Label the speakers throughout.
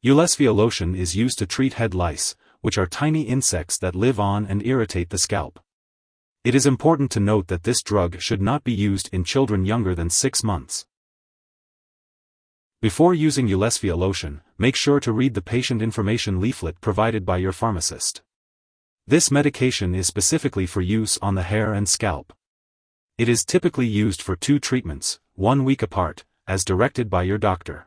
Speaker 1: Ulesfia lotion is used to treat head lice, which are tiny insects that live on and irritate the scalp. It is important to note that this drug should not be used in children younger than 6 months. Before using Ulesfia lotion, make sure to read the patient information leaflet provided by your pharmacist. This medication is specifically for use on the hair and scalp. It is typically used for 2 treatments, 1 week apart, as directed by your doctor.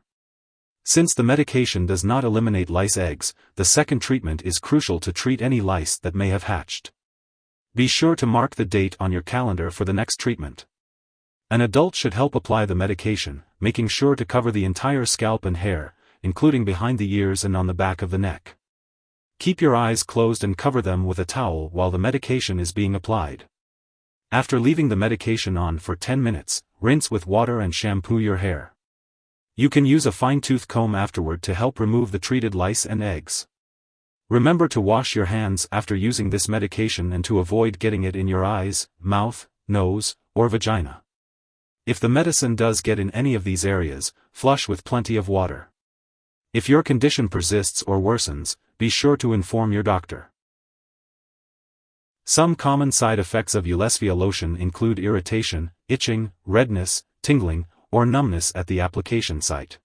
Speaker 1: Since the medication does not eliminate lice eggs, the second treatment is crucial to treat any lice that may have hatched. Be sure to mark the date on your calendar for the next treatment. An adult should help apply the medication, making sure to cover the entire scalp and hair, including behind the ears and on the back of the neck. Keep your eyes closed and cover them with a towel while the medication is being applied. After leaving the medication on for 10 minutes, rinse with water and shampoo your hair. You can use a fine-tooth comb afterward to help remove the treated lice and eggs. Remember to wash your hands after using this medication and to avoid getting it in your eyes, mouth, nose, or vagina. If the medicine does get in any of these areas, flush with plenty of water. If your condition persists or worsens, be sure to inform your doctor. Some common side effects of Ulesfia lotion include irritation, itching, redness, tingling, or numbness at the application site.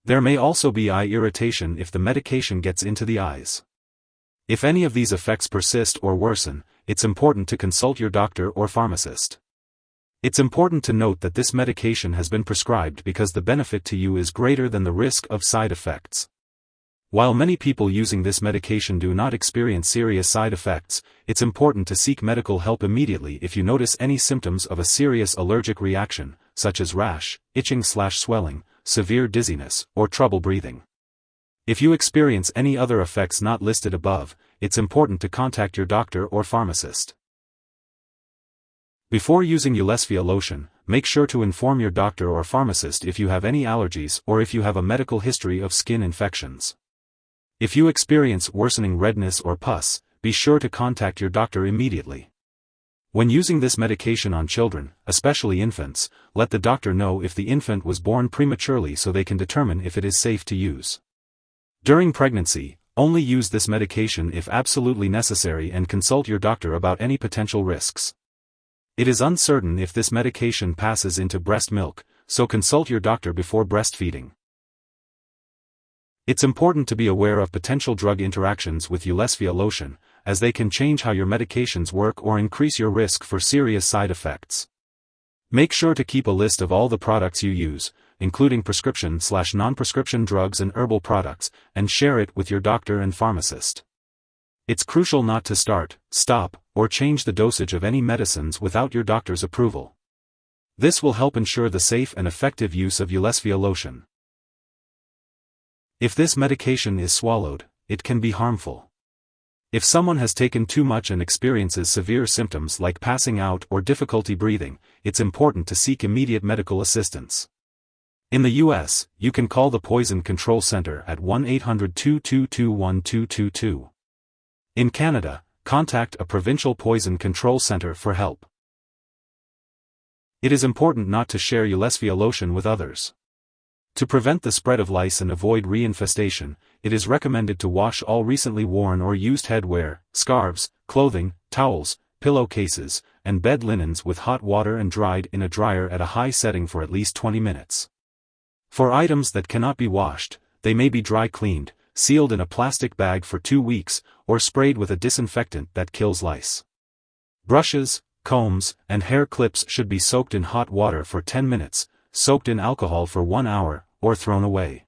Speaker 1: There may also be eye irritation if the medication gets into the eyes. If any of these effects persist or worsen, it's important to consult your doctor or pharmacist. It's important to note that this medication has been prescribed because the benefit to you is greater than the risk of side effects. While many people using this medication do not experience serious side effects, it's important to seek medical help immediately if you notice any symptoms of a serious allergic reaction, such as rash, itching/swelling, severe dizziness, or trouble breathing. If you experience any other effects not listed above, it's important to contact your doctor or pharmacist. Before using Ulesfia lotion, make sure to inform your doctor or pharmacist if you have any allergies or if you have a medical history of skin infections. If you experience worsening redness or pus, be sure to contact your doctor immediately. When using this medication on children, especially infants, let the doctor know if the infant was born prematurely so they can determine if it is safe to use. During pregnancy, only use this medication if absolutely necessary and consult your doctor about any potential risks. It is uncertain if this medication passes into breast milk, so consult your doctor before breastfeeding. It's important to be aware of potential drug interactions with Ulesfia lotion, as they can change how your medications work or increase your risk for serious side effects. Make sure to keep a list of all the products you use, including prescription/non-prescription drugs and herbal products, and share it with your doctor and pharmacist. It's crucial not to start, stop, or change the dosage of any medicines without your doctor's approval. This will help ensure the safe and effective use of Ulesfia lotion. If this medication is swallowed, it can be harmful. If someone has taken too much and experiences severe symptoms like passing out or difficulty breathing, it's important to seek immediate medical assistance. In the U.S., you can call the Poison Control Center at 1-800-222-1222. In Canada, contact a provincial poison control center for help. It is important not to share Ulesfia lotion with others. To prevent the spread of lice and avoid reinfestation, it is recommended to wash all recently worn or used headwear, scarves, clothing, towels, pillowcases, and bed linens with hot water and dried in a dryer at a high setting for at least 20 minutes. For items that cannot be washed, they may be dry cleaned, sealed in a plastic bag for 2 weeks, or sprayed with a disinfectant that kills lice. Brushes, combs, and hair clips should be soaked in hot water for 10 minutes, soaked in alcohol for 1 hour, or thrown away.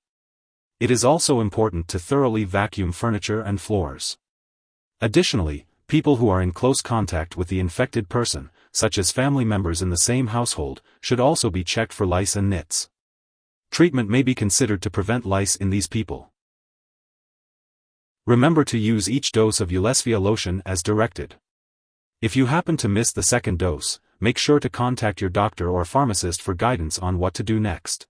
Speaker 1: It is also important to thoroughly vacuum furniture and floors. Additionally, people who are in close contact with the infected person, such as family members in the same household, should also be checked for lice and nits. Treatment may be considered to prevent lice in these people. Remember to use each dose of Ulesfia lotion as directed. If you happen to miss the second dose, make sure to contact your doctor or pharmacist for guidance on what to do next.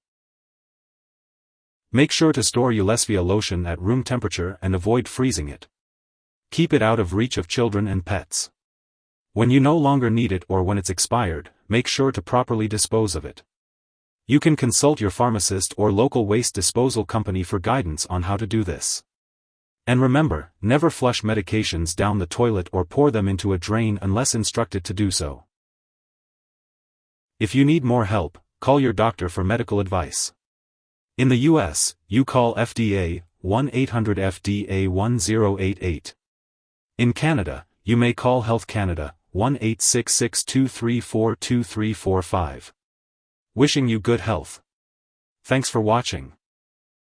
Speaker 1: Make sure to store Ulesfia lotion at room temperature and avoid freezing it. Keep it out of reach of children and pets. When you no longer need it or when it's expired, make sure to properly dispose of it. You can consult your pharmacist or local waste disposal company for guidance on how to do this. And remember, never flush medications down the toilet or pour them into a drain unless instructed to do so. If you need more help, call your doctor for medical advice. In the US, you call FDA, 1-800-FDA-1088. In Canada, you may call Health Canada, 1-866-234-2345. Wishing you good health. Thanks for watching.